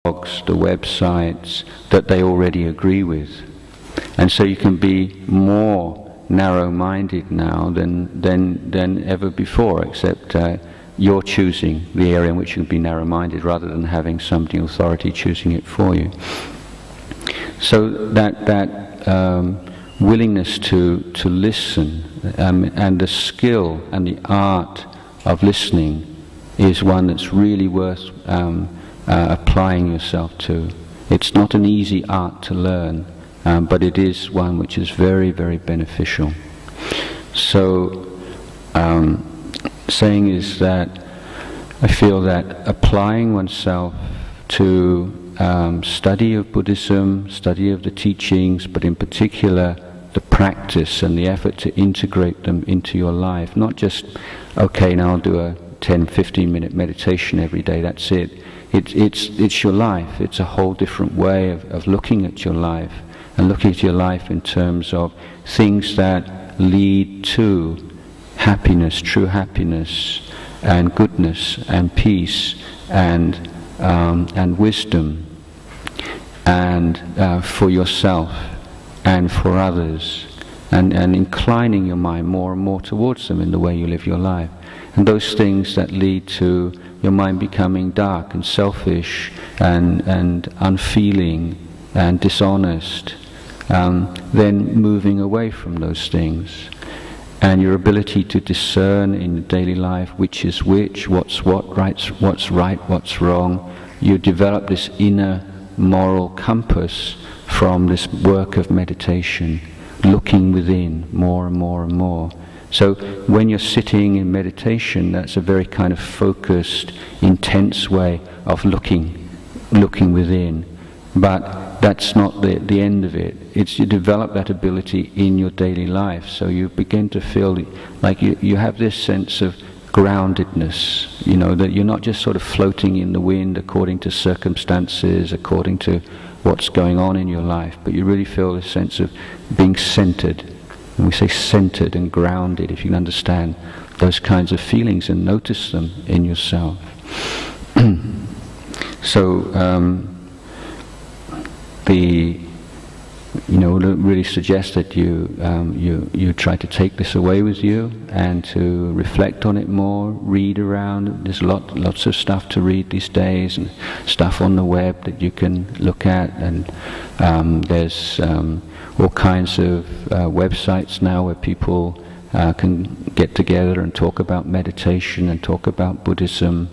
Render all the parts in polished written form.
blogs, the websites that they already agree with. And so you can be more narrow-minded now than ever before, except you're choosing the area in which you can be narrow-minded rather than having somebody in authority choosing it for you. So that willingness to listen and the skill and the art of listening is one that's really worth applying yourself to. It's not an easy art to learn, but it is one which is very, very beneficial. So, saying is that I feel that applying oneself to study of Buddhism, study of the teachings, but in particular the practice and the effort to integrate them into your life, not just, okay, now I'll do a 10-15 minute meditation every day, that's it. It's your life. It's a whole different way of looking at your life, and looking at your life in terms of things that lead to happiness, true happiness, and goodness, and peace, and wisdom, and for yourself and for others, and inclining your mind more and more towards them in the way you live your life. And those things that lead to your mind becoming dark and selfish and unfeeling and dishonest, then moving away from those things. And your ability to discern in daily life which is which, what's right, what's wrong. You develop this inner moral compass from this work of meditation, looking within more and more and more. So when you're sitting in meditation, that's a very kind of focused, intense way of looking within. But that's not the end of it. It's you develop that ability in your daily life. So you begin to feel like you have this sense of groundedness, you know, that you're not just sort of floating in the wind according to circumstances, according to what's going on in your life, but you really feel a sense of being centered. And we say centered and grounded, if you can understand those kinds of feelings and notice them in yourself. So really suggest that you try to take this away with you and to reflect on it more, read around. There's lots of stuff to read these days, and stuff on the web that you can look at, and there's all kinds of websites now where people can get together and talk about meditation and talk about Buddhism.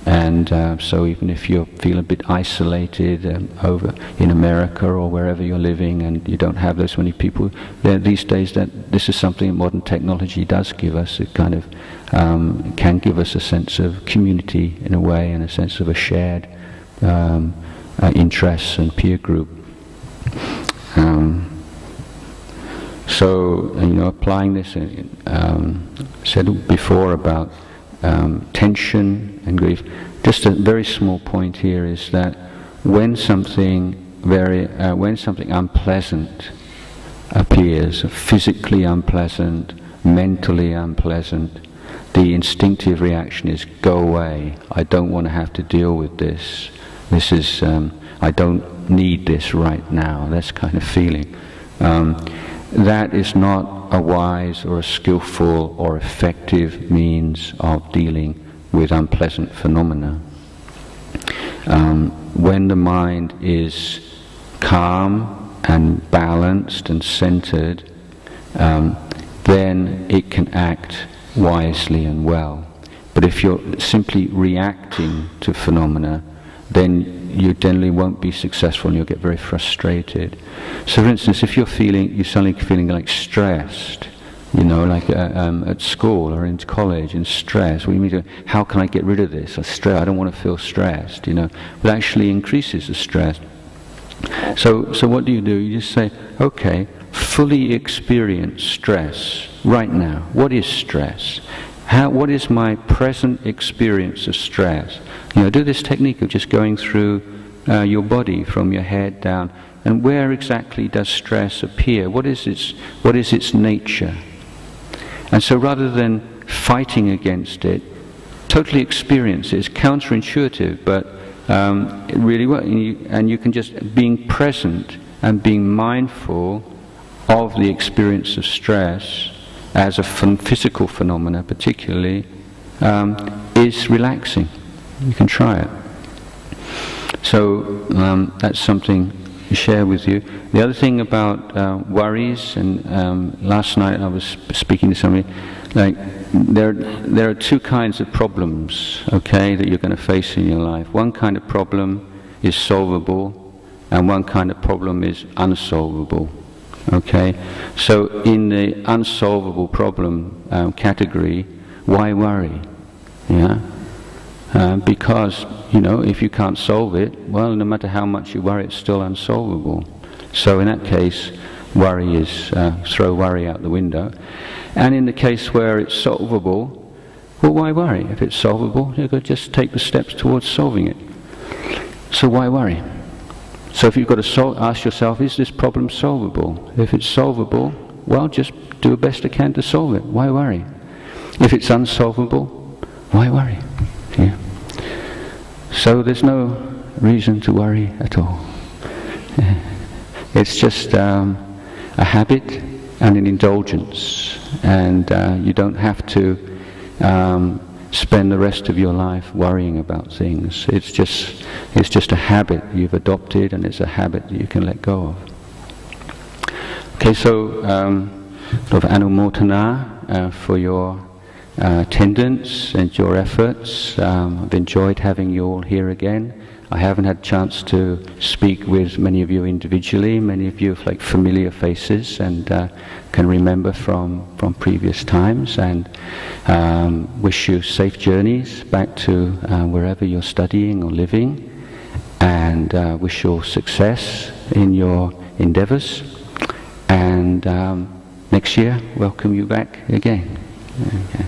And so even if you feel a bit isolated over in America or wherever you're living, and you don't have those many people there these days, that this is something that modern technology does give us. It kind of can give us a sense of community in a way, and a sense of a shared interests and peer group. So, applying this, said before about tension and grief. Just a very small point here is that when something unpleasant appears, physically unpleasant, mentally unpleasant, the instinctive reaction is, go away, I don't want to have to deal with this. This is, I don't need this right now, that's kind of feeling. That is not a wise or a skillful or effective means of dealing with unpleasant phenomena. When the mind is calm and balanced and centered, then it can act wisely and well. But if you're simply reacting to phenomena, then you generally won't be successful and you'll get very frustrated. So for instance, if you're suddenly feeling like stressed, like at school or in college, in stress, what do you mean? How can I get rid of this? I don't want to feel stressed, but it actually increases the stress. So what do? You just say, okay, fully experience stress right now. What is stress? What is my present experience of stress? Do this technique of just going through your body from your head down, and where exactly does stress appear? What is its nature? And so rather than fighting against it, totally experience it. It's counterintuitive, but it really works. And you can just, being present and being mindful of the experience of stress as a physical phenomena particularly, is relaxing. You can try it. So that's something to share with you. The other thing about worries, and last night I was speaking to somebody, like there are two kinds of problems, okay, that you're going to face in your life. One kind of problem is solvable, and one kind of problem is unsolvable. Okay, so in the unsolvable problem category, why worry? Yeah, because if you can't solve it, well, no matter how much you worry, it's still unsolvable. So in that case, worry is throw worry out the window. And in the case where it's solvable, well, why worry? If it's solvable, you could just take the steps towards solving it. So why worry? So if you've got to ask yourself, is this problem solvable? If it's solvable, well, just do the best I can to solve it. Why worry? If it's unsolvable, why worry? Yeah. So there's no reason to worry at all. Yeah. It's just a habit and an indulgence, and you don't have to spend the rest of your life worrying about things. It's just a habit you've adopted, and it's a habit that you can let go of. Okay, so sort of anumotana for your attendance and your efforts. I've enjoyed having you all here again. I haven't had a chance to speak with many of you individually. Many of you have like familiar faces and can remember from previous times, and wish you safe journeys back to wherever you're studying or living, and wish you all success in your endeavors, and next year welcome you back again. Okay.